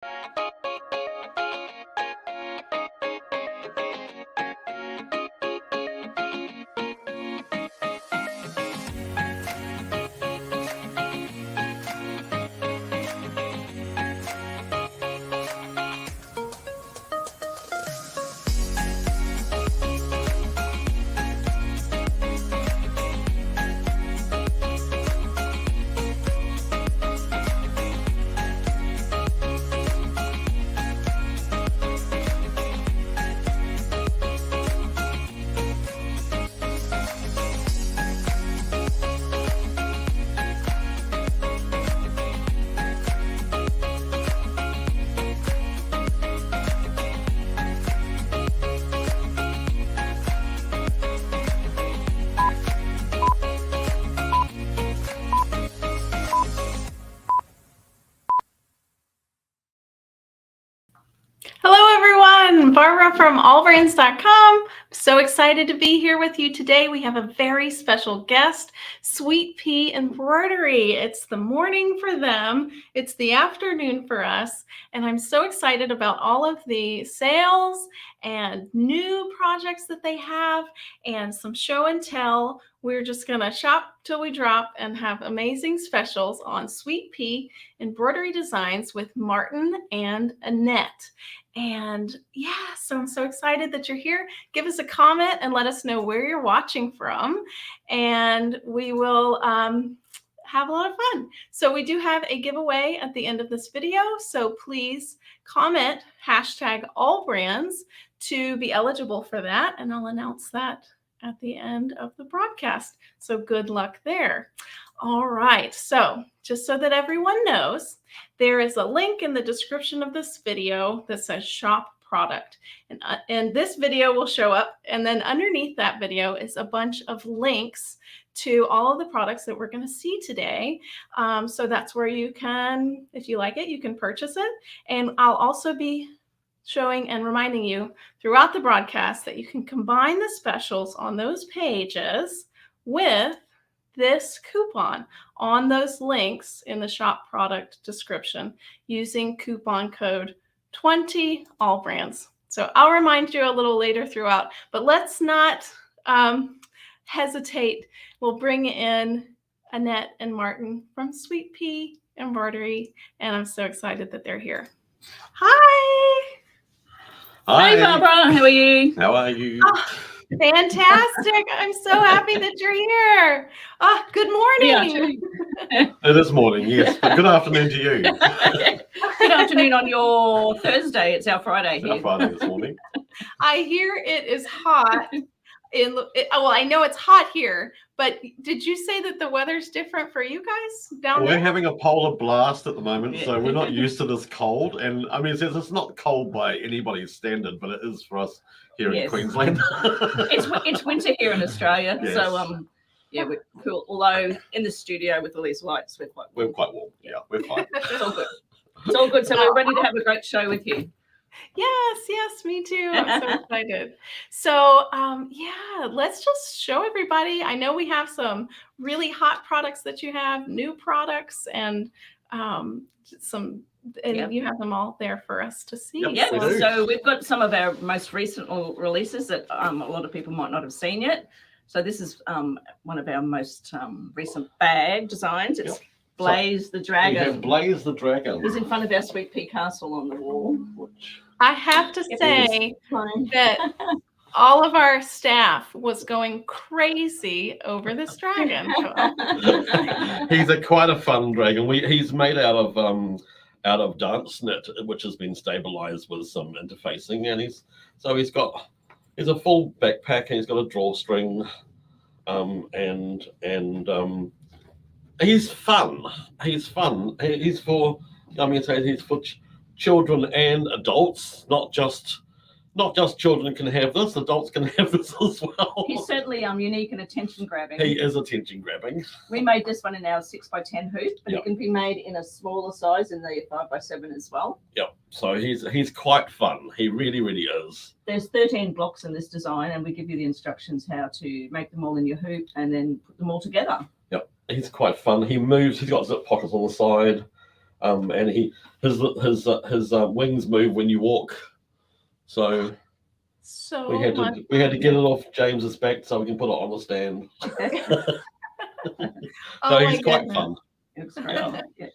Hello everyone, Barbara from AllBrands.com. So excited to be here with you today. We have a very special guest, Sweet Pea Embroidery. It's the morning for them, it's the afternoon for us, and I'm so excited about all of the sales and new projects that they have and some show and tell. We're just gonna shop till we drop and have amazing specials on Sweet Pea Embroidery Designs with Martin and Annette. And yeah, so I'm so excited that you're here. Give us a comment and let us know where you're watching from, and we will have a lot of fun. So we do have a giveaway at the end of this video, so please comment #AllBrands to be eligible for that, and I'll announce that at the end of the broadcast. So good luck there. All right, so just so that everyone knows, there is a link in the description of this video that says shop product, and this video will show up, and then underneath that video is a bunch of links to all of the products that we're going to see today. So that's where you can, if you like it, you can purchase it. And I'll also be showing and reminding you throughout the broadcast that you can combine the specials on those pages with this coupon on those links in the shop product description using coupon code 20AllBrands. So I'll remind you a little later throughout, but let's not hesitate. We'll bring in Annette and Martin from Sweet Pea Embroidery, and I'm so excited that they're here. Hi. Hi, Hi, Barbara. How are you? how are you? Oh, fantastic. I'm so happy that you're here. Oh, good morning. It is morning, yes, but good afternoon to you. Good afternoon on your Thursday. It's our Friday It's here. our Friday this morning. I hear it is hot. Well, I know it's hot here, but did you say that the weather's different for you guys down We're there? having a polar blast at the moment, Yeah. so we're not used to this cold. And I mean, it's not cold by anybody's standard, but it is for us here in Yes. Queensland. It's winter here in Australia, Yes. so yeah, we're cool. Although in the studio with all these lights, we're quite warm. We're quite warm. Yeah, we're fine. It's all good. It's all good. So we're ready to have a great show with you. Yes, me too. I'm so excited. So, yeah, let's just show everybody. I know we have some really hot products that you have, new products, and Yep. you have them all there for us to see. Yep. Yeah, We do. so we've got some of our most recent releases that a lot of people might not have seen yet. So this is one of our most recent bag designs. It's Yep. Blaze the We have Dragon. Blaze the Dragon. He's in front of our Sweet Pea Castle on the wall. Which I have to say that all of our staff was going crazy over this dragon. he's quite a fun dragon. He's made out of dance knit, which has been stabilized with some interfacing, and he's a full backpack, and he's got a drawstring, and he's fun. He's fun. He's for children and adults, not just children can have this, adults can have this as well. He's certainly unique and attention grabbing. He is attention grabbing. We made this one in our 6x10 hoop, but Yep. it can be made in a smaller size in the 5x7 as well. Yep. So he's quite fun. He really, really is. There's 13 blocks in this design, and we give you the instructions how to make them all in your hoop and then put them all together. Yep. He's quite fun. He moves. He's got zip pockets on the side. And his wings move when you walk, so So we had to get it off James's back so we can put it on the stand. Oh So my he's quite goodness. fun. It's great. Yeah.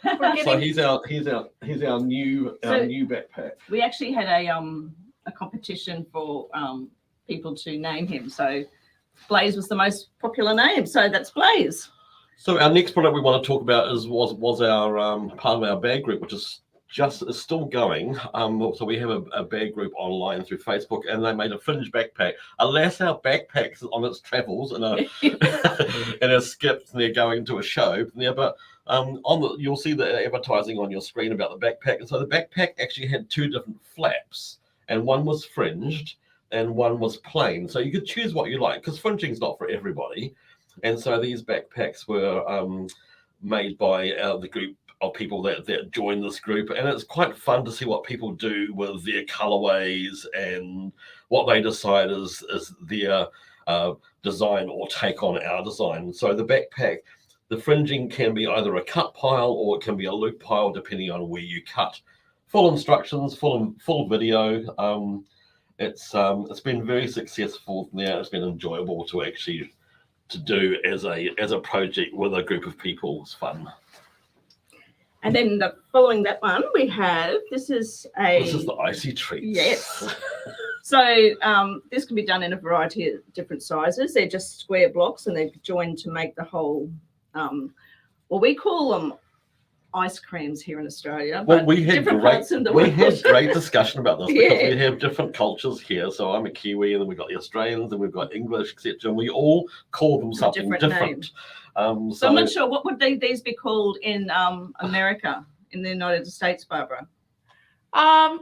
We're So getting he's our new backpack. We actually had a competition for people to name him. So Blaze was the most popular name. So that's Blaze. So our next product we want to talk about was our part of our bag group, which is still going. So we have a bag group online through Facebook, and they made a fringe backpack. Alas, our backpack's on its travels and a skipped, and they're going to a show there. But you'll see the advertising on your screen about the backpack. And so the backpack actually had two different flaps, and one was fringed and one was plain. So you could choose what you like, because fringing's not for everybody. And so these backpacks were made by the group of people that join this group, and it's quite fun to see what people do with their colorways and what they decide is their design or take on our design. So the backpack, the fringing can be either a cut pile or it can be a loop pile, depending on where you cut. Full instructions, full video. It's been very successful now. It's been enjoyable to actually to do as a project with a group of people. It's fun. And then following that one, we have this is the icy treats. Yes. So this can be done in a variety of different sizes. They're just square blocks, and they're joined to make the whole. Well, we call them ice creams here in Australia. Well, but we had great discussion about this because we have different cultures here. So I'm a Kiwi, and then we've got the Australians, and we've got English, etc. And we all call them something different. So I'm not sure, what would these be called in America, in the United States, Barbara? So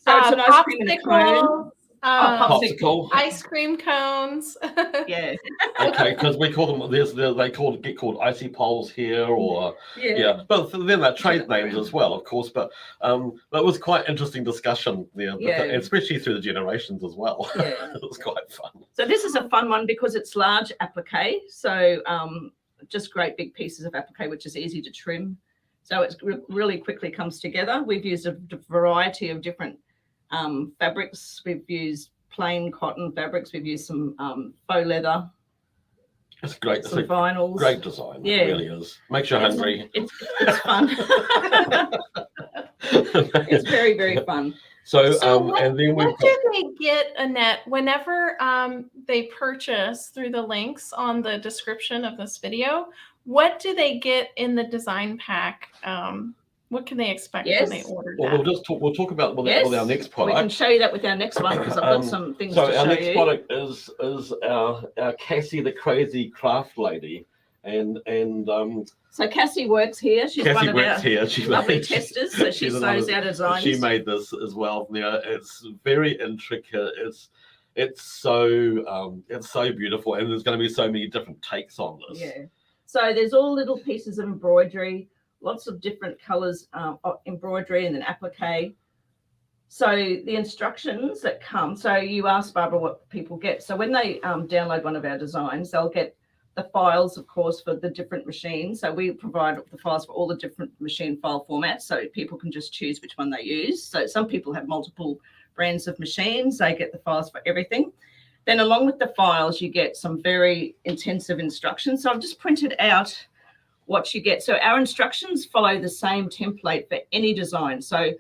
it's an ice cream in a cone. Popsicle. Ice cream cones. Yeah. Okay, because we call them. They get called icy poles here, or But then they're trade names as well, of course. But that was quite interesting discussion there, especially through the generations as well. Yeah. It was quite fun. So this is a fun one because it's large applique. So just great big pieces of applique, which is easy to trim. So it really quickly comes together. We've used a variety of different fabrics. We've used plain cotton fabrics. We've used some faux leather. It's great. Some vinyls. Great design. Yeah. It really is. Makes you hungry. It's fun. It's very, very fun. So what do they get, Annette, whenever they purchase through the links on the description of this video? What do they get in the design pack? What can they expect when they order that? Well, we'll talk about with our next product. We can show you that with our next one because I've got some things to show you. So our next product is our Cassie the Crazy Craft Lady. And so Cassie works here. She's one of our lovely testers. So she sews our designs. She made this as well. It's very intricate. It's so beautiful, and there's going to be so many different takes on this. Yeah. So there's all little pieces of embroidery, lots of different colours of embroidery, and then applique. So the instructions that come. So you asked Barbara what people get. So when they download one of our designs, they'll get the files, of course, for the different machines. So we provide the files for all the different machine file formats, so people can just choose which one they use. So some people have multiple brands of machines. They get the files for everything. Then along with the files, you get some very intensive instructions. So I've just printed out what you get. So our instructions follow the same template for any design. So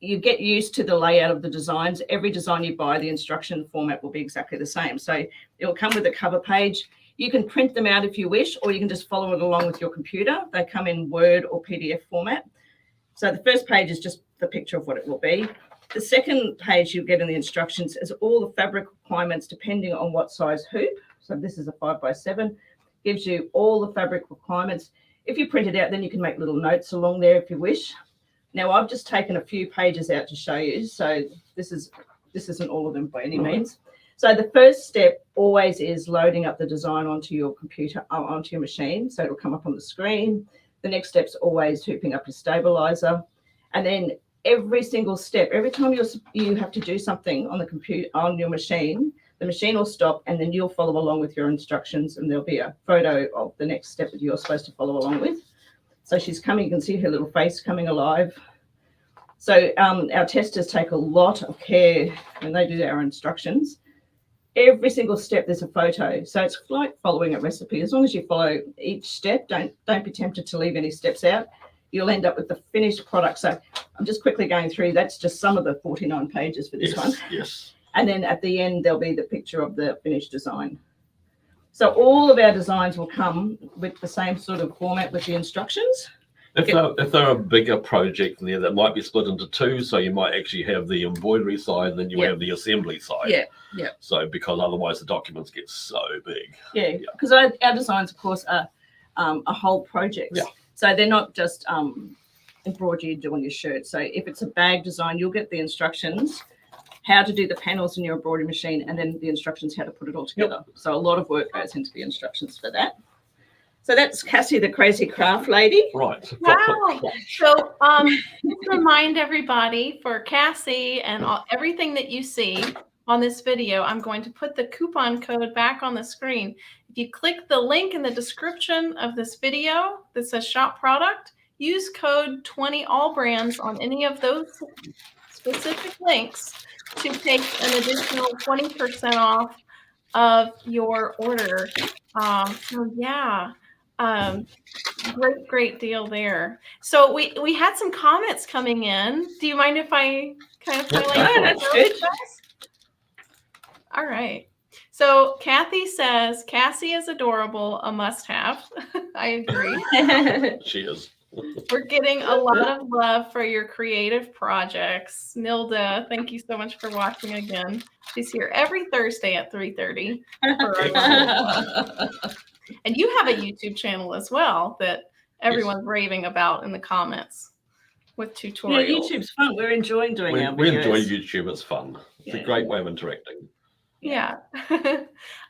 you get used to the layout of the designs. Every design you buy, the instruction format will be exactly the same. So it will come with a cover page. You can print them out if you wish, or you can just follow it along with your computer. They come in Word or PDF format. So the first page is just the picture of what it will be. The second page you get in the instructions is all the fabric requirements depending on what size hoop. So this is a 5x7. Gives you all the fabric requirements. If you print it out, then you can make little notes along there if you wish. Now I've just taken a few pages out to show you. So this isn't all of them by any means. So the first step always is loading up the design onto your computer, onto your machine. So it'll come up on the screen. The next step's always hooping up your stabilizer. And then every single step, every time you have to do something on the computer, on your machine, the machine will stop, and then you'll follow along with your instructions, and there'll be a photo of the next step that you're supposed to follow along with. So she's coming, you can see her little face coming alive. So our testers take a lot of care when they do our instructions. Every single step there's a photo. So it's like following a recipe. As long as you follow each step, don't be tempted to leave any steps out. You'll end up with the finished product. So I'm just quickly going through. That's just some of the 49 pages for this one. Yes. And then at the end, there'll be the picture of the finished design. So all of our designs will come with the same sort of format with the instructions. If they're a bigger project there, that might be split into two. So you might actually have the embroidery side, and then you have the assembly side. Yeah. So because otherwise the documents get so big. Yeah, because our designs, of course, are a whole project. Yeah. So they're not just embroidery you do on your shirt. So if it's a bag design, you'll get the instructions, how to do the panels in your embroidery machine, and then the instructions how to put it all together. Yep. So a lot of work goes into the instructions for that. So that's Cassie, the crazy craft lady. Right. Wow. So just remind everybody, for Cassie and everything that you see on this video, I'm going to put the coupon code back on the screen. If you click the link in the description of this video that says shop product, use code 20 AllBrands on any of those specific links to take an additional 20% off of your order. So yeah. Great deal there. So we had some comments coming in. Do you mind if I kind of highlight that's good. All right. So Kathy says Cassie is adorable, a must-have. I agree. She is. We're getting a lot of love for your creative projects. Nilda, thank you so much for watching again. She's here every Thursday at 3:30. And you have a YouTube channel as well that everyone's raving about in the comments with tutorials. Yeah, YouTube's fun. We're enjoying doing our videos. We enjoy YouTube. It's fun. It's a great way of interacting. Yeah.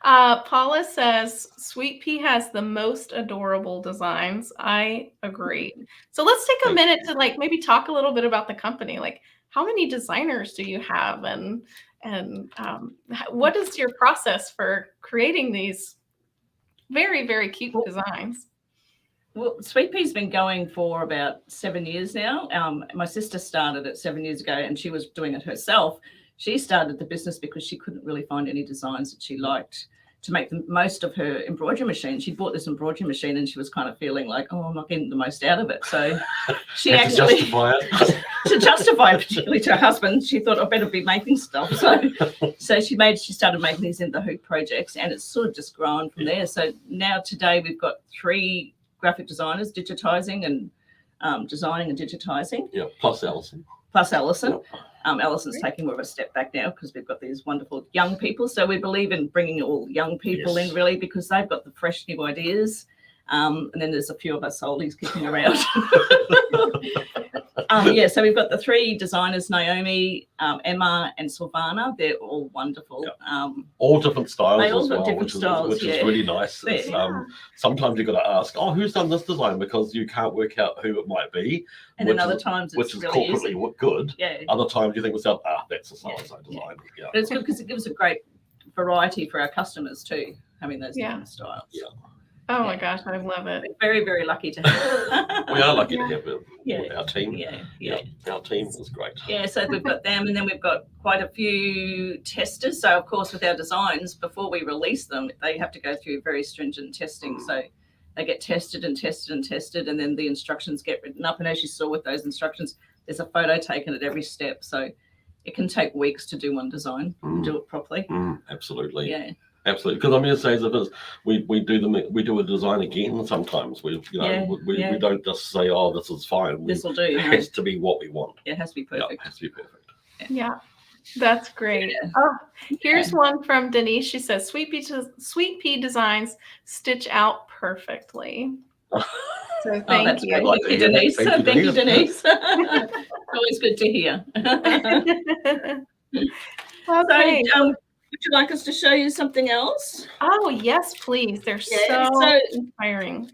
Paula says Sweet Pea has the most adorable designs. I agree. So let's take a minute to maybe talk a little bit about the company. Like, how many designers do you have, and what is your process for creating these very, very cute designs? Well, Sweet Pea's been going for about 7 years now. My sister started it 7 years ago, and she was doing it herself. She started the business because she couldn't really find any designs that she liked to make the most of her embroidery machine. She bought this embroidery machine, and she was kind of feeling like, oh, I'm not getting the most out of it. So she actually, to justify it, particularly to her husband, she thought, I better be making stuff. So she started making these in the hoop projects, and it's sort of just grown from there. So now today we've got 3 graphic designers digitizing and designing and digitizing. Yeah, plus Alison. Yep. Alison's taking more of a step back now because we've got these wonderful young people. So we believe in bringing all young people in, really, because they've got the fresh new ideas. And then there's a few of us oldies kicking around. So we've got the 3 designers, Naomi, Emma, and Silvana. They're all wonderful. Yeah. All different styles they all as got well, different styles, which is really nice. It's, sometimes you've got to ask, who's done this design, because you can't work out who it might be. And then other times it's which is really corporately easy. Good. Yeah. Other times you think to yourself, that's a so-and-so design. Yeah. But it's good because it gives a great variety for our customers too, having those different styles. Yeah. Oh my gosh, I love it. We're very, very lucky to have We are lucky to have our team. Yeah. Our team is great. Yeah, so we've got them, and then we've got quite a few testers. So, of course, with our designs, before we release them, they have to go through very stringent testing. So they get tested, and then the instructions get written up. And as you saw with those instructions, there's a photo taken at every step. So it can take weeks to do one design and do it properly. Absolutely. Yeah. Absolutely, because I mean, it says if it's, we do a design again. Sometimes we don't just say, this is fine. This will do. It has to be what we want. It has to be perfect. Yeah, it has to be perfect. Yeah, that's great. Yeah. Here's one from Denise. She says, Sweet Pea designs stitch out perfectly. So thank you. Thank you, Denise. Thank you, Denise. Always good to hear. Okay. So, would you like us to show you something else? Oh, yes, please. They're so inspiring.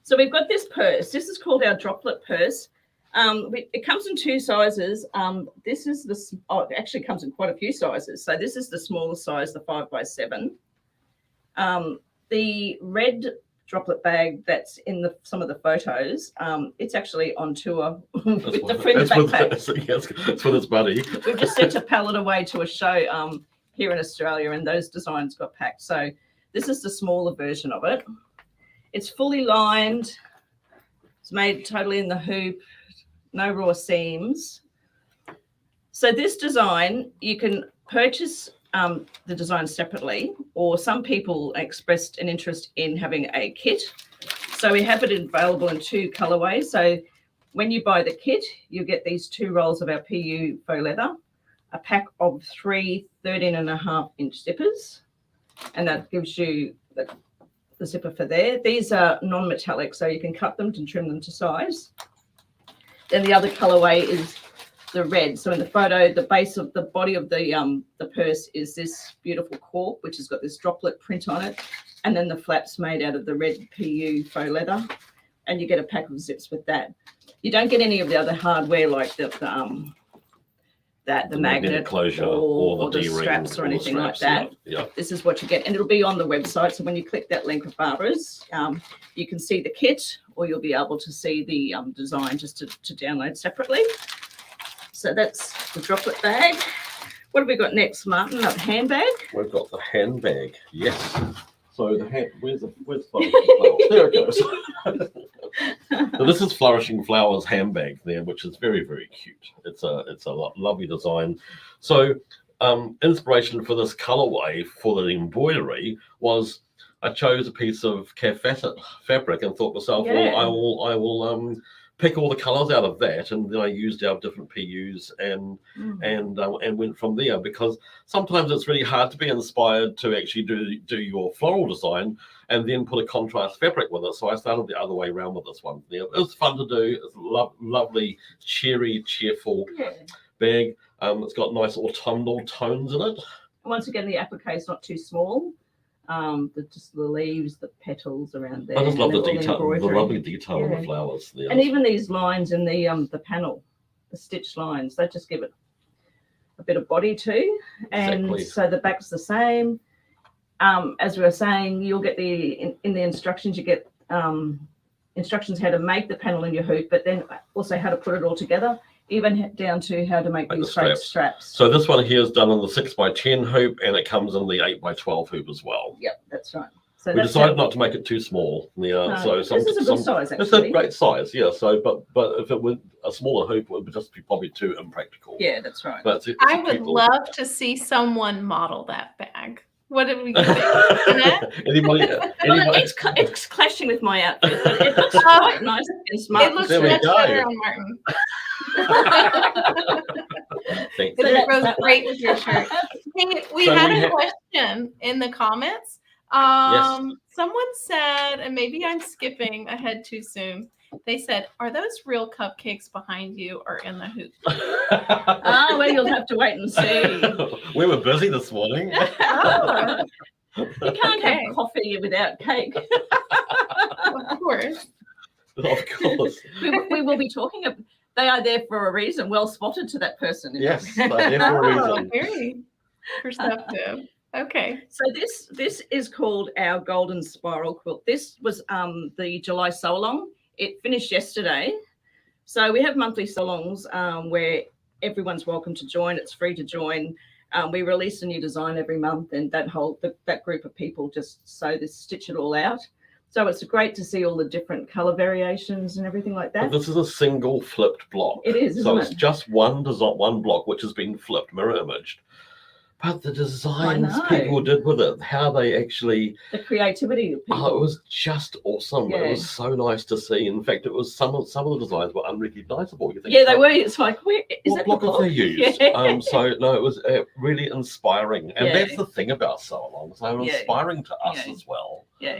So we've got this purse. This is called our Droplet purse. It comes in 2 sizes. This is it actually comes in quite a few sizes. So this is the smallest size, the 5x7. The red Droplet bag that's in some of the photos. It's actually on tour with the friend backpack. It's with his buddy. We've just sent a pallet away to a show here in Australia, and those designs got packed. So this is the smaller version of it. It's fully lined. It's made totally in the hoop, no raw seams. So this design, you can purchase the design separately, or some people expressed an interest in having a kit. So we have it available in 2 colorways. So when you buy the kit, you get these 2 rolls of our PU faux leather, a pack of 3 13.5-inch zippers, and that gives you the zipper for there. These are non-metallic, so you can cut them and trim them to size. Then the other colorway is the red. So in the photo, the base of the body of the purse is this beautiful cork, which has got this droplet print on it, and then the flaps made out of the red PU faux leather, and you get a pack of zips with that. You don't get any of the other hardware like the magnet closure or the straps or anything like that. Yeah. This is what you get, and it'll be on the website. So when you click that link of Barbara's, you can see the kit, or you'll be able to see the design just to download separately. So that's the droplet bag. What have we got next, Martin? A handbag? We've got the handbag. Yes. So where's Flourishing Flowers? There it goes. So this is Flourishing Flowers handbag there, which is very, very cute. It's a lovely design. So inspiration for this colorway for the embroidery was I chose a piece of calf fabric and thought to myself, well, I will pick all the colors out of that, and then I used our different PUs and went from there, because sometimes it's really hard to be inspired to actually do your floral design and then put a contrast fabric with it. So I started the other way around with this one. Yeah, it was fun to do. It's lovely, cheerful bag. It's got nice autumnal tones in it. Once again, the applique is not too small. Just the leaves, the petals around there. I just love the detail, the lovely detail of the flowers there. And even these lines in the panel, the stitched lines, they just give it a bit of body too. And so the back's the same. As we were saying, you'll get in the instructions, you get instructions how to make the panel in your hoop, but then also how to put it all together, even down to how to make these great straps. So this one here is done in the 6x10 hoop, and it comes in the 8x12 hoop as well. Yep, that's right. So we decided not to make it too small. Yeah, so this is a good size, actually. It's a great size, yeah. So, but if it were a smaller hoop, it would just be probably too impractical. Yeah, that's right. But I would love to see someone model that bag. What did we think? Anybody? Well, it's clashing with my outfit, but it looks quite nice and smart. It looks much better on Martin. It goes great with your shirt. Hey, we had a question in the comments. Someone said, and maybe I'm skipping ahead too soon, they said, are those real cupcakes behind you or in the hoop? Well, you'll have to wait and see. We were busy this morning. You can't have coffee without cake. Of course. Of course. We will be talking. They are there for a reason. Well spotted to that person. Yes, they're there for a reason. Very perceptive. Okay. So this is called our golden spiral quilt. This was the July sew along. It finished yesterday. So we have monthly sew-alongs where everyone's welcome to join. It's free to join. We release a new design every month, and that group of people just stitch it all out. So it's great to see all the different color variations and everything like that. But this is a single flipped block. It is, so it's just one block which has been flipped, mirror imaged. But the designs people did with it, how they actually... The creativity of people. Oh, it was just awesome. Yeah. It was so nice to see. In fact, it was some of the designs were unrecognizable. You think, they were. It's like, what block have they used? So, no, it was really inspiring. And that's the thing about sew-alongs. They were inspiring to us as well. Yeah.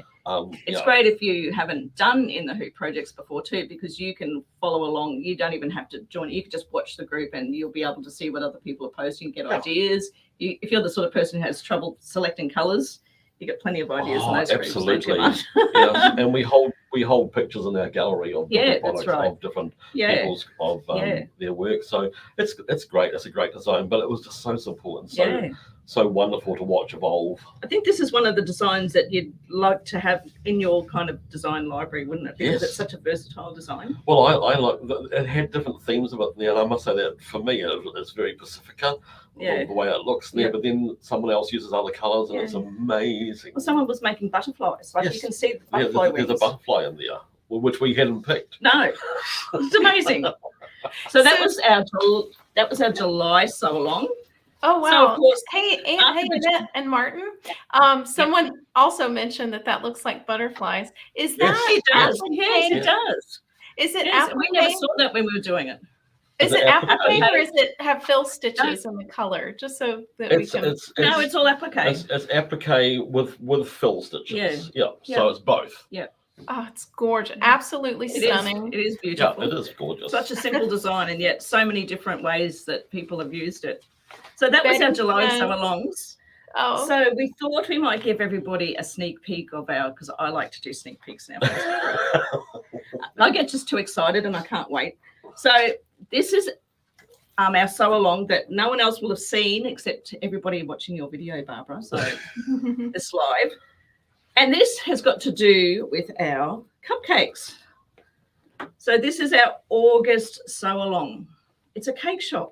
It's great if you haven't done in the hoop projects before too, because you can follow along. You don't even have to join. You can just watch the group and you'll be able to see what other people are posting, get ideas. If you're the sort of person who has trouble selecting colours, you get plenty of ideas in those groups. Absolutely. Yeah. And we hold pictures in our gallery of different products, of different people's their work. So it's great. It's a great design, but it was just so simple and so wonderful to watch evolve. I think this is one of the designs that you'd like to have in your kind of design library, wouldn't it? Because Yes. it's such a versatile design. Well, I like it had different themes of it there, and I must say that for me it's very Pacifica, the way it looks there. Yeah. But then someone else uses other colours, and it's amazing. Well, someone was making butterflies. Like Yes. you can see the Yeah, butterfly there's a wings. butterfly in there, which we hadn't picked. No, it's amazing. So that was our July sew along. Oh wow! So of course, hey, after hey, the- Annette and Martin. Someone also mentioned that looks like butterflies. Is Yes. that it does. applique? Yes, it does. Is it Yes, we never applique? saw that when we were doing it. Is Is it it applique applique? or is it have fill stitches in the color? Just so that we can. No, it's all applique. It's applique with fill stitches. Yeah. So it's both. Oh, it's gorgeous! Absolutely stunning. It is Yeah, beautiful. it is gorgeous. Such a simple design, and yet so many different ways that people have used it. So that was our July sew alongs. Oh, So we thought we might give everybody a sneak peek of our, because I like to do sneak peeks now. I get just too excited and I can't wait. So this is our sew along that no one else will have seen except everybody watching your video, Barbara. So this live. And this has got to do with our cupcakes. So this is our August sew along. It's a cake shop.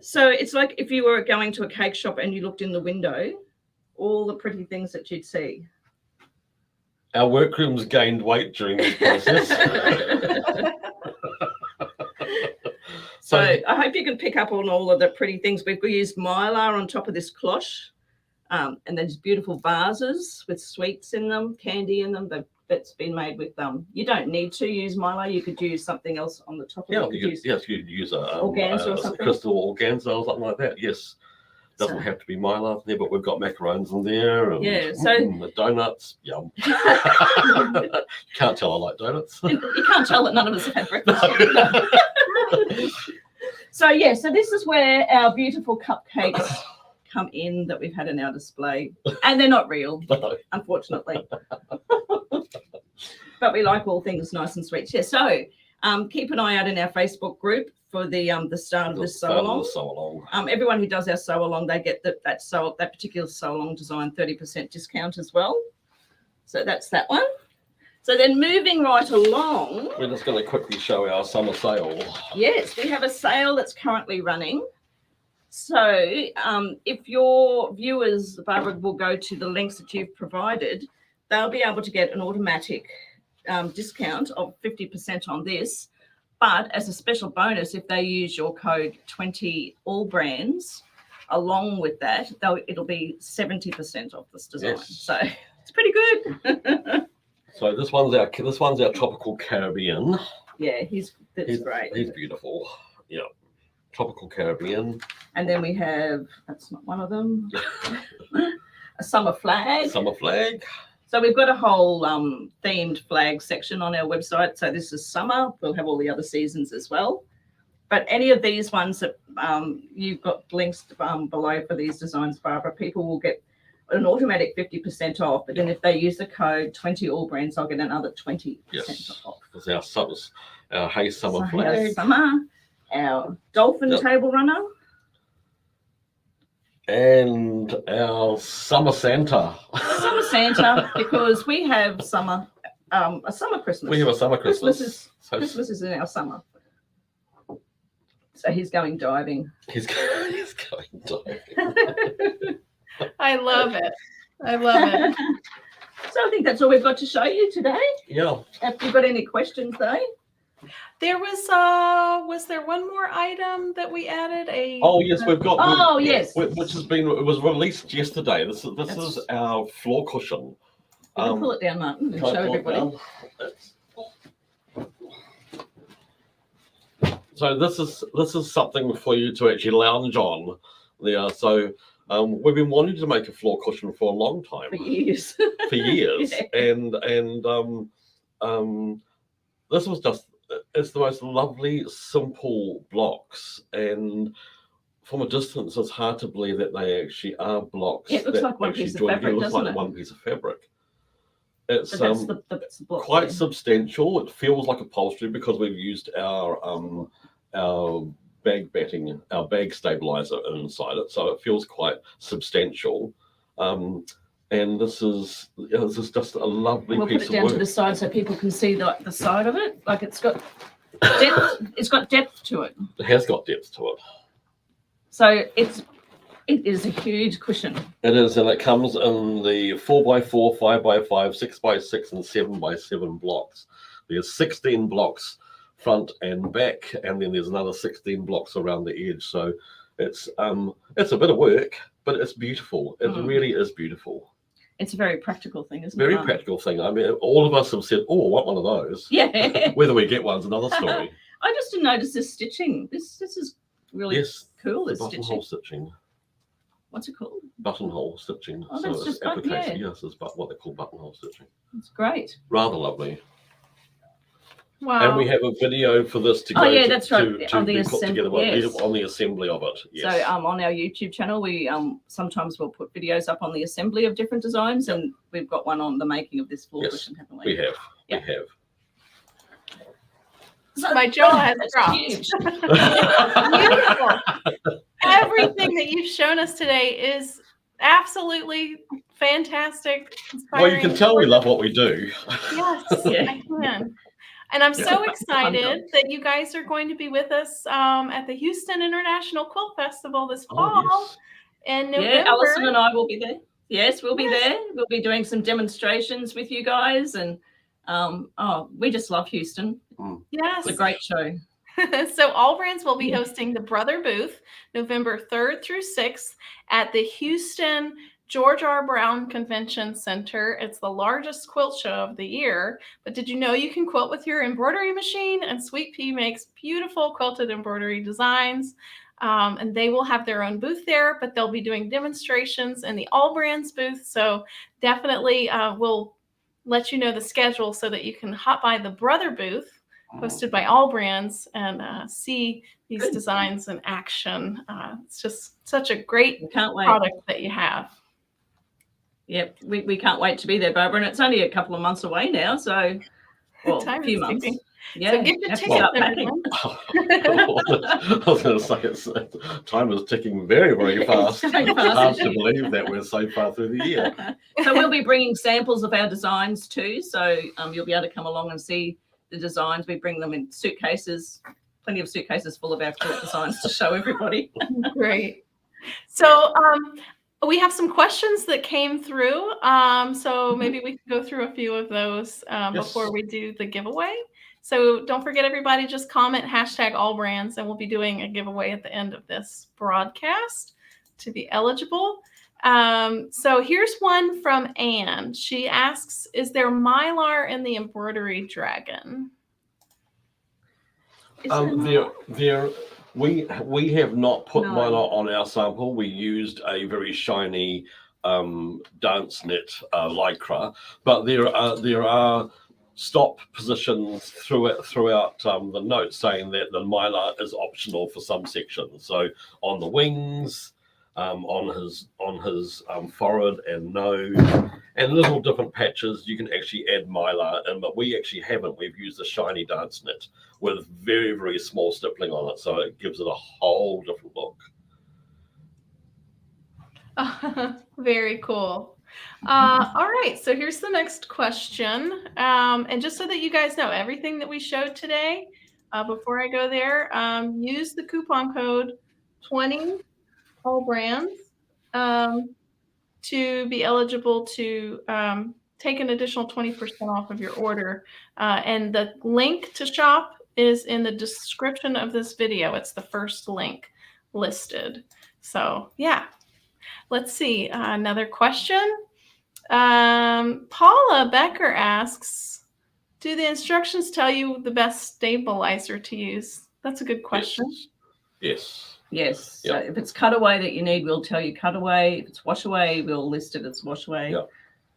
So it's like if you were going to a cake shop and you looked in the window, all the pretty things that you'd see. Our workrooms gained weight during this process. So I hope you can pick up on all of the pretty things. We've used mylar on top of this cloche. And there's beautiful vases with sweets in them, candy in them. That's been made with You don't need to use mylar. You could use something else on the top of it. You could use a organza or something. crystal organza or something like that. Yes. Doesn't have to be mylar in there, but we've got macarons in there. And, the donuts. Yum. You can't tell I like donuts. You can't tell that none of us have had breakfast. So this is where our beautiful cupcakes come in that we've had in our display. And they're not real, unfortunately. But we like all things nice and sweet. Yeah, so keep an eye out in our Facebook group for the start of this sew along. Everyone who does our sew along, they get that particular sew along design 30% discount as well. So that's that one. So then moving right along, we're just going to quickly show our summer sale. Yes, we have a sale that's currently running. So if your viewers, Barbara, will go to the links that you've provided, they'll be able to get an automatic discount of 50% on this. But as a special bonus, if they use your code 20 AllBrands, along with that, it'll be 70% off this design. Yes. So it's pretty good. So this one's our tropical Caribbean. Yeah, that's great. He's beautiful. Yeah, tropical Caribbean. And then we have, that's not one of them, a summer flag. Summer flag. So we've got a whole themed flag section on our website. So this is summer. We'll have all the other seasons as well. But any of these ones that you've got links below for these designs, Barbara, people will get an automatic 50% off. But then if they use the code 20 AllBrands, I'll get another 20% off. It's our Hey Summer So flag. our summer, our dolphin table runner. And our Summer Santa. Summer Santa, because we have a summer Christmas. We have a summer Christmas. Christmas is in our summer. So he's going diving. He's going diving. I love it. I love it. So I think that's all we've got to show you today. Yeah. Have you got any questions though? There was there one more item that we added? Oh yes, we've got. Oh yes. Which it was released yesterday. This is our floor cushion. You can pull it down, Martin, and show everybody. So this is something for you to actually lounge on. Yeah. So we've been wanting to make a floor cushion for a long time. For years. For years, Yeah. and this was just. It's the most lovely, simple blocks, and from a distance, it's hard to believe that they actually are blocks. Yeah, it looks that like one actually piece of join fabric, together. It looks doesn't like it? one piece of fabric. It's But that's the block quite there. substantial. It feels like upholstery because we've used our bag batting, our bag stabilizer inside it, so it feels quite substantial. And this is just a lovely We'll piece put it down of to work. the side so people can see the side of it. Like it's got depth. It's got depth to it. It has got depth to it. So it is a huge cushion. It is, and it comes in the 4x4, 5x5, 6x6, and 7x7 blocks. There's 16 blocks front and back, and then there's another 16 blocks around the edge. So it's a bit of work, but it's beautiful. It really is beautiful. It's a very practical thing, isn't it? Very practical thing. I mean, all of us have said, "Oh, I want one of those." Yeah. Whether we get one's another story. I just didn't notice this stitching. This is really cool. This buttonhole stitching. What's it called? Buttonhole stitching. Oh, so that's it's just application. Yes, it's what they call buttonhole stitching. It's great. Rather lovely. Wow. And we have a video for this to go that's right. to be put together on the assembly of it. Yes. So on our YouTube channel, we sometimes we'll put videos up on the assembly of different designs, and we've got one on the making of this floor cushion, haven't we? We have. Yeah. We have. So my jaw has dropped. Huge. Beautiful. Everything that you've shown us today is absolutely fantastic. Well, you can tell we love what we do. Yes, Yeah. I can. And I'm so excited that you guys are going to be with us at the Houston International Quilt Festival this fall in November. Yeah, Alison and I will be there. Yes, we'll be there. We'll be doing some demonstrations with you guys, and we just love Houston. Yes. It's a great show. So AllBrands will be hosting the Brother Booth November 3rd through 6th at the Houston George R. Brown Convention Center. It's the largest quilt show of the year. But did you know you can quilt with your embroidery machine? And Sweet Pea makes beautiful quilted embroidery designs. And they will have their own booth there, but they'll be doing demonstrations in the AllBrands booth. So definitely we'll let you know the schedule so that you can hop by the Brother booth hosted by AllBrands and see these designs in action. It's just such a great product that you have. Yep, we can't wait to be there, Barbara, and it's only a couple of months away now, so a few months. Ticking. Yeah, so get your tickets, everyone. I was going to say time is ticking very, very fast. It's going fast. Hard to believe that we're so far through the year. So we'll be bringing samples of our designs too, so you'll be able to come along and see the designs. We bring them in suitcases, plenty of suitcases full of our quilt designs to show everybody. Great. So we have some questions that came through. So maybe we can go through a few of those before we do the giveaway. So don't forget, everybody, just comment #AllBrands, and we'll be doing a giveaway at the end of this broadcast to be eligible. So here's one from Anne. She asks, is there Mylar in the embroidery dragon? We have not put Mylar on our sample. We used a very shiny dance knit lycra, but there are stop positions throughout the note saying that the Mylar is optional for some sections. So on the wings, on his forehead and nose, and little different patches, you can actually add Mylar in, but we actually haven't. We've used a shiny dance knit with very, very small stippling on it, so it gives it a whole different look. Very cool. All right, so here's the next question. And just so that you guys know, everything that we showed today, before I go there, use the coupon code 20 AllBrands to be eligible to take an additional 20% off of your order. And the link to shop is in the description of this video. It's the first link listed. So yeah, let's see. Another question. Paula Becker asks, do the instructions tell you the best stabilizer to use? That's a good question. Yes. Yes. Yep. So if it's cutaway that you need, we'll tell you cutaway. If it's wash away, we'll list it as wash away. Yep.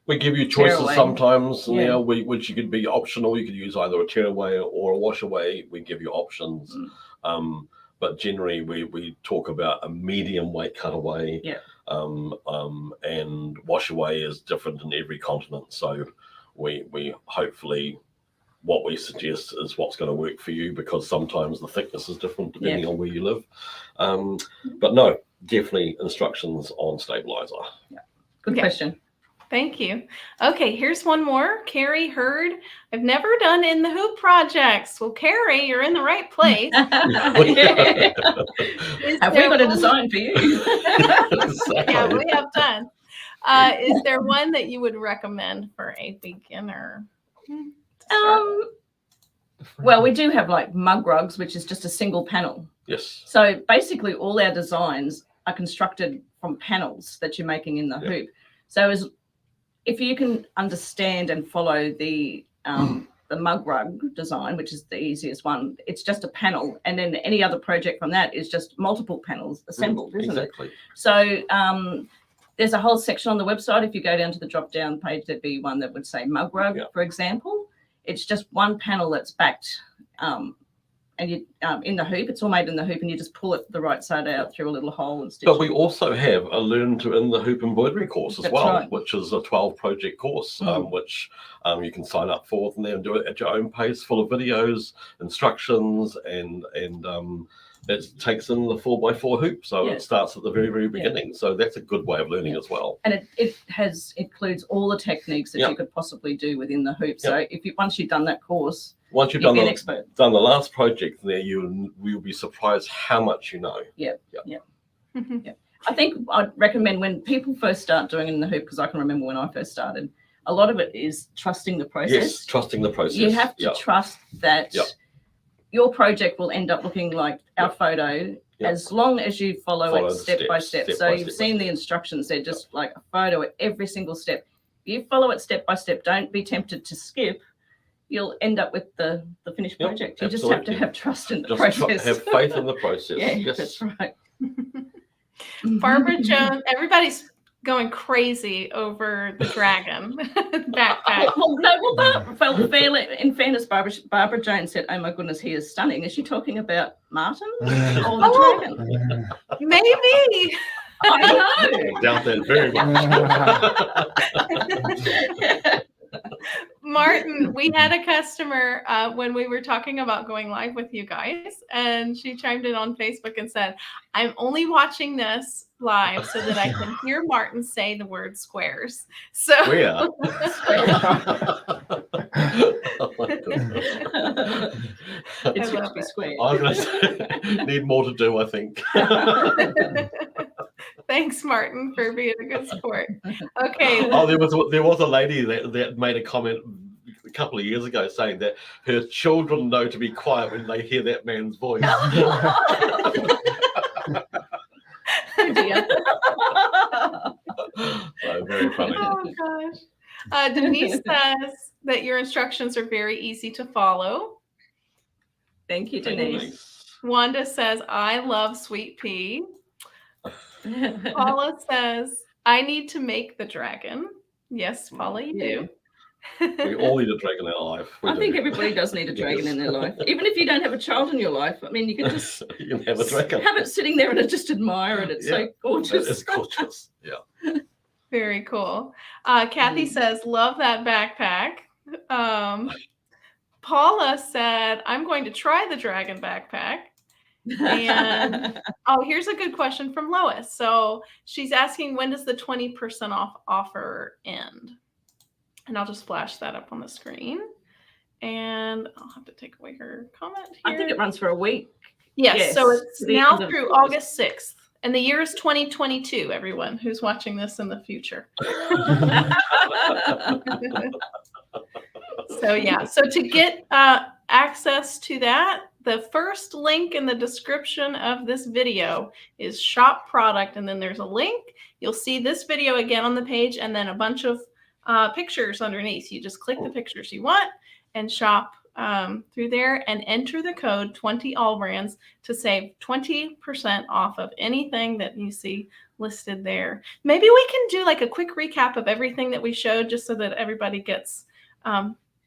We give you choices sometimes, which you could be optional. You could use either a tearaway or a wash away. We give you options. But generally we talk about a medium weight cutaway. Yeah. And wash away is different in every continent. So we hopefully what we suggest is what's going to work for you, because sometimes the thickness is different depending on where you live. But no, definitely instructions on stabilizer. Good question. Thank you. Okay, here's one more. Carrie Hurd. I've never done in the hoop projects. Well, Carrie, you're in the right place. Have we got a design for you? Yeah, we have done. Is there one that you would recommend for a beginner? Well, we do have like mug rugs, which is just a single panel. Yes. So basically all our designs are constructed from panels that you're making in the hoop. So if you can understand and follow the mug rug design, which is the easiest one, it's just a panel. And then any other project from that is just multiple panels assembled, isn't it? So there's a whole section on the website. If you go down to the drop down page, there'd be one that would say mug rug, for example. It's just one panel that's backed and you in the hoop. It's all made in the hoop, and you just pull it the right side out through a little hole and stitch. But we also have a Learn to In the Hoop embroidery course as well, which is a 12 project course, which you can sign up for and then do it at your own pace, full of videos, instructions, and it takes in the 4x4 hoop, so it starts at the very, very beginning. So that's a good way of learning as well. And it includes all the techniques that you could possibly do within the hoop. So once you've done that course, once you've done the last project there, you'll be surprised how much you know. I think I'd recommend when people first start doing it in the hoop, because I can remember when I first started, a lot of it is trusting the process. Yes, trusting the process. You have to trust that your project will end up looking like our photo as long as you follow it step by step. So you've seen the instructions. They're just like a photo at every single step. If you follow it step by step, don't be tempted to skip. You'll end up with the finished project. You just have to have trust in the process. Have faith in the process. That's right. Barbara Jones, everybody's going crazy over the dragon backpack. That felt fair. In fairness, Barbara Jones said, "Oh my goodness, he is stunning." Is she talking about Martin or the dragon? Maybe. I don't know. I doubt that very much. Martin, we had a customer when we were talking about going live with you guys, and she chimed in on Facebook and said, "I'm only watching this live so that I can hear Martin say the word squares." So It's going to be square. I'm going to need more to do, I think. Thanks, Martin, for being a good sport. Okay. Oh, there was a lady that made a comment a couple of years ago saying that her children know to be quiet when they hear that man's voice. Oh dear. So very funny. Oh gosh. Denise says that your instructions are very easy to follow. Thank you, Denise. Wanda says, "I love Sweet Pea." Paula says, "I need to make the dragon." Yes, Paula, you do. We all need a dragon in our life. I think everybody does need a dragon in their life. Even if you don't have a child in your life, I mean, you can just you can have a dragon. Have it sitting there and just admire it. It's so gorgeous. It's gorgeous. Yeah. Very cool. Kathy says, "Love that backpack." Paula said, "I'm going to try the dragon backpack." And here's a good question from Lois. So she's asking, when does the 20% off offer end? And I'll just flash that up on the screen. And I'll have to take away her comment here. I think it runs for a week. Yes, so it's now through August 6th. And the year is 2022, everyone who's watching this in the future. So to get access to that, the first link in the description of this video is shop product, and then there's a link. You'll see this video again on the page, and then a bunch of pictures underneath. You just click the pictures you want and shop through there and enter the code 20 AllBrands to save 20% off of anything that you see listed there. Maybe we can do like a quick recap of everything that we showed, just so that everybody gets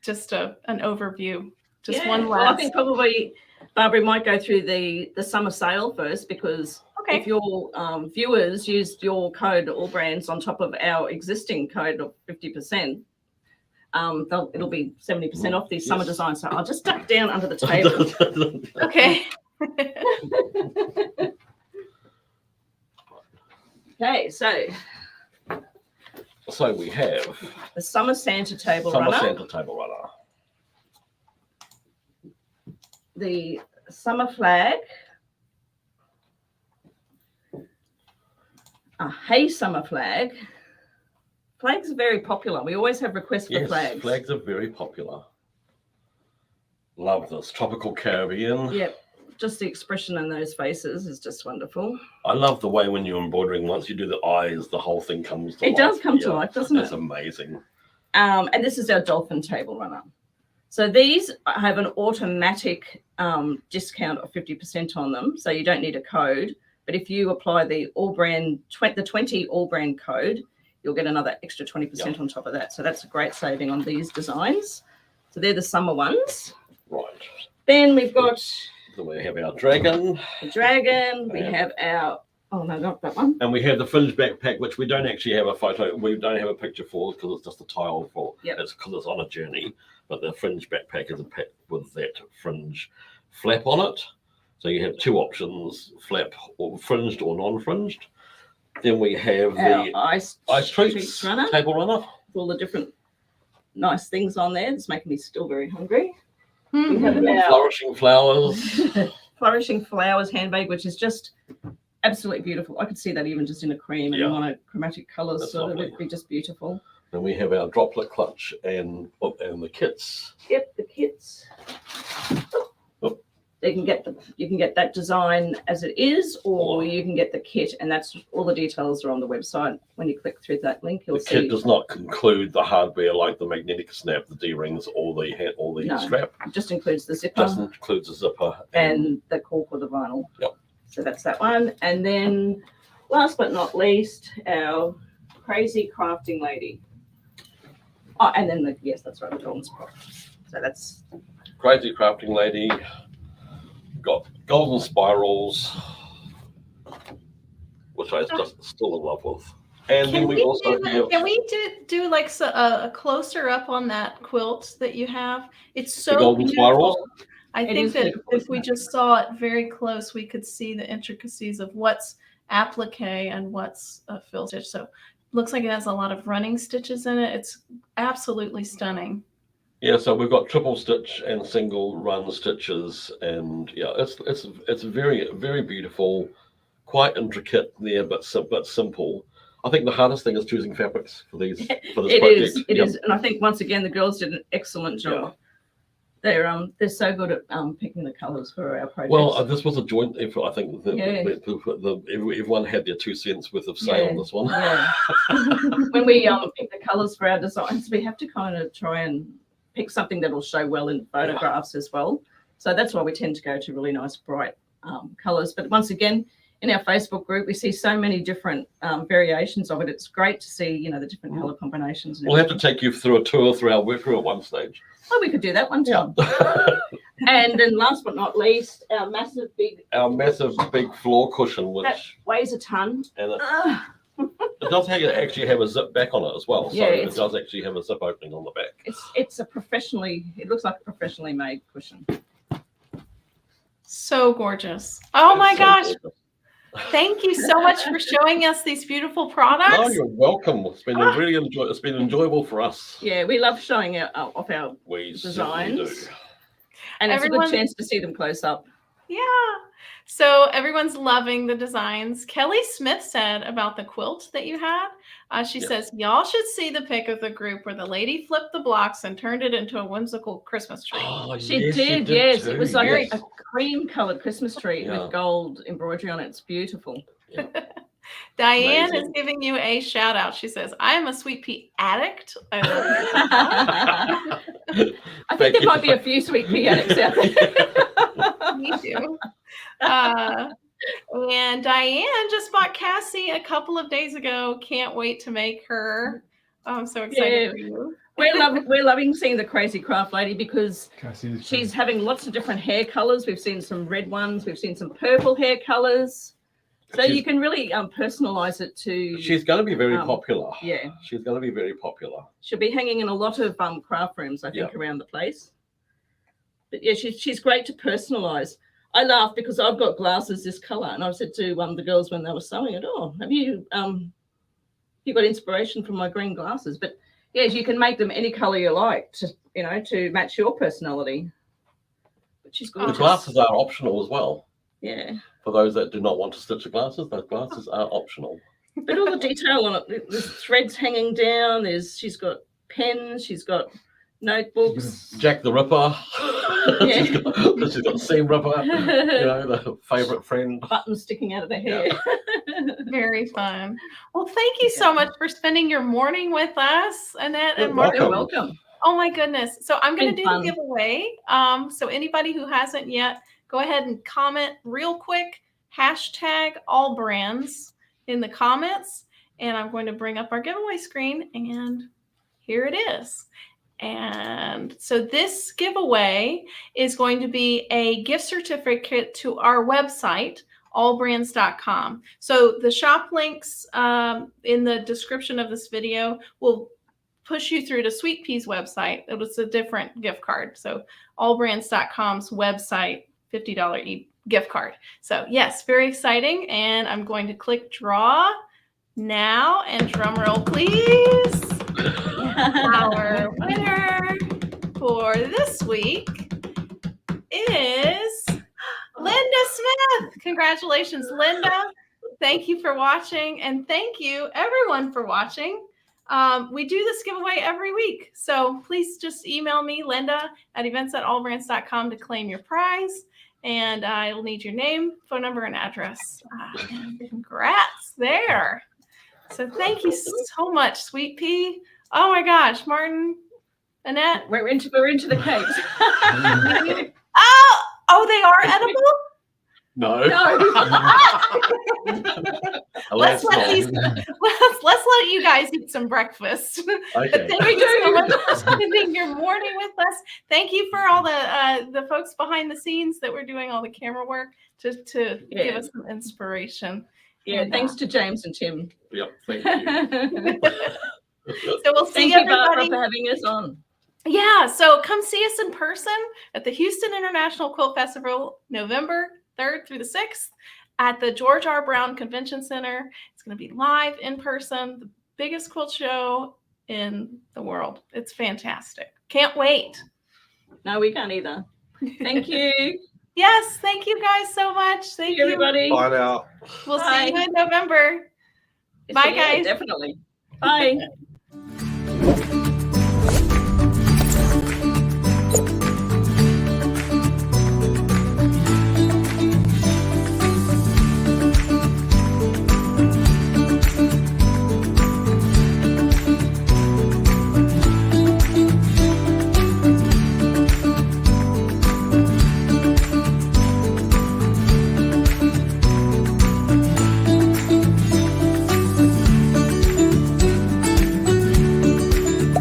just an overview. Just one last. Well, I think probably Barbara might go through the summer sale first, because if your viewers used your code AllBrands on top of our existing code of 50%, It'll be 70% off these summer designs. So I'll just duck down under the table. Okay. Okay, so we have the summer Santa table summer runner, Santa table runner. the summer flag, a Hey Summer flag. Flags are very popular. We always have requests for Yes, flags. flags are very popular. Love this tropical Caribbean. Yep, just the expression in those faces is just wonderful. I love the way when you're embroidering, once you do the eyes, the whole thing comes to life. It does come to life, doesn't it? It's amazing. And this is our dolphin table runner. So these have an automatic discount of 50% on them. So you don't need a code. But if you apply the AllBrand, the 20 AllBrand code, you'll get another extra 20% on top of that. So that's a great saving on these designs. So they're the summer ones. Right. Then we've got Then we have our dragon. the dragon. We have our, oh no, not that one. And we have the fringe backpack, which we don't actually have a photo. We don't have a picture for because it's just a tile for. Yep. It's because it's on a journey. But the fringe backpack is a pack with that fringe flap on it. So you have two options: flap or fringed or non-fringed. Then we have the ice treats runner. table runner. With all the different nice things on there. It's making me still very hungry. Mhm. We have our Flourishing flowers. Flourishing Flowers handbag, which is just absolutely beautiful. I could see that even just in a cream and monochromatic colours, That's so lovely. it'd be just beautiful. Then we have our droplet clutch and the kits. Yep, the kits. Oh. You can get that design as it is, or you can get the kit, and that's all the details are on the website. When you click through that link, you'll The see. kit does not include the hardware like the magnetic snap, the D-rings, or the No. strap. It just includes the zipper Just includes a zipper and the cork or the vinyl. Yep. So that's that one. And then last but not least, our crazy crafting lady. Oh, and then yes, that's right, the Dawn's prop. So that's crazy crafting lady. Got golden spirals, which I just still in love with. And then we also have. Can we do like a closer up on that quilt that you have? It's so The golden beautiful. spirals? I It think is that beautiful, if isn't we it? just saw it very close, we could see the intricacies of what's applique and what's a fill stitch. So looks like it has a lot of running stitches in it. It's absolutely stunning. Yeah, so we've got triple stitch and single run stitches, and yeah, it's very, very beautiful, quite intricate there, but simple. I think the hardest thing is choosing fabrics for this It project. is. It is, and I think once again the girls did an excellent job. They're so good at picking the colours for our projects. Well, this was a joint effort. I think everyone had their 2 cents worth of say on this one. Yeah. When we pick the colours for our designs, we have to kind of try and pick something that will show well in photographs as well. So that's why we tend to go to really nice, bright colours. But once again, in our Facebook group, we see so many different variations of it. It's great to see, the different colour combinations. We'll have to take you through a tour through our workroom at one stage. Oh, we could do that one too. And then last but not least, our massive big floor cushion, which that weighs a ton. and it does actually have a zip back on it as well. So Yeah, it does actually have a zip opening on the back. It looks like a professionally made cushion. So gorgeous. Oh my It's so gosh. gorgeous. Thank you so much for showing us these beautiful products. No, you're welcome. It's been it's been enjoyable for us. Yeah, we love showing off our We certainly do. designs. And it's a Everyone- good chance to see them close up. Yeah. So everyone's loving the designs. Kelly Smith said about the quilt that you had. She says, y'all should see the pic of the group where the lady flipped the blocks and turned it into a whimsical Christmas tree. Oh, She did, yes. It was like yes. a cream-colored Christmas tree with gold embroidery on it. It's beautiful. Diane Amazing. is giving you a shout out. She says, I am a Sweet Pea addict. I love I think there might be a few Sweet Pea addicts out there. Me too. And Diane just bought Cassie a couple of days ago. Can't wait to make her. I'm so excited for you. We're loving seeing the crazy craft lady because Cassie's she's having lots of different hair colors. We've seen some red ones. We've seen some purple hair colors. So you can really personalize it to. She's going to be very popular. Yeah. She's going to be very popular. She'll be hanging in a lot of craft rooms, I think, around the place. But yeah, she's great to personalize. I laugh because I've got glasses this color, and I've said to the girls when they were sewing it, "Oh, have you got inspiration from my green glasses?" But yes, you can make them any color you like to match your personality. But she's gorgeous. The glasses are optional as well. Yeah. For those that do not want to stitch the glasses, those glasses are optional. But all the detail on it, there's threads hanging down. She's got pens. She's got notebooks. Jack the Ripper. Yeah. she's got Seam Ripper. The favourite friend. Buttons sticking out of the hair. Yeah. Very fun. Well, thank you so much for spending your morning with us, Annette and Mark. You're welcome. Oh my goodness. So I'm going to do fun. the giveaway. So anybody who hasn't yet, go ahead and comment real quick, #AllBrands in the comments. And I'm going to bring up our giveaway screen, and here it is. And so this giveaway is going to be a gift certificate to our website, AllBrands.com. So the shop links in the description of this video will push you through to Sweet Pea's website. It was a different gift card. So AllBrands.com's website, $50 gift card. So yes, very exciting. And I'm going to click draw now, and drum roll, please. Our winner for this week is Linda Smith. Congratulations, Linda. Thank you for watching, and thank you everyone for watching. We do this giveaway every week, so please just email me, Linda, at events@allbrands.com to claim your prize, and I'll need your name, phone number, and address. Congrats there. So thank you so much, Sweet Pea. Oh my gosh, Martin, Annette. We're into the cakes. Oh, they are edible? No. Let's let you guys eat some breakfast. Okay. But thank you so much for spending your morning with us. Thank you for all the folks behind the scenes that were doing all the camera work to give us some inspiration. Yeah, thanks to James and Tim. Yep, thank you. So we'll see Thank you, everybody. Barbara, for having us on. Yeah, so come see us in person at the Houston International Quilt Festival, November 3rd through the 6th at the George R. Brown Convention Center. It's going to be live in person, the biggest quilt show in the world. It's fantastic. Can't wait. No, we can't either. Thank you. Yes, thank you guys so much. Thank you, everybody. Bye now. We'll see you in November. Bye, guys. Definitely. Bye.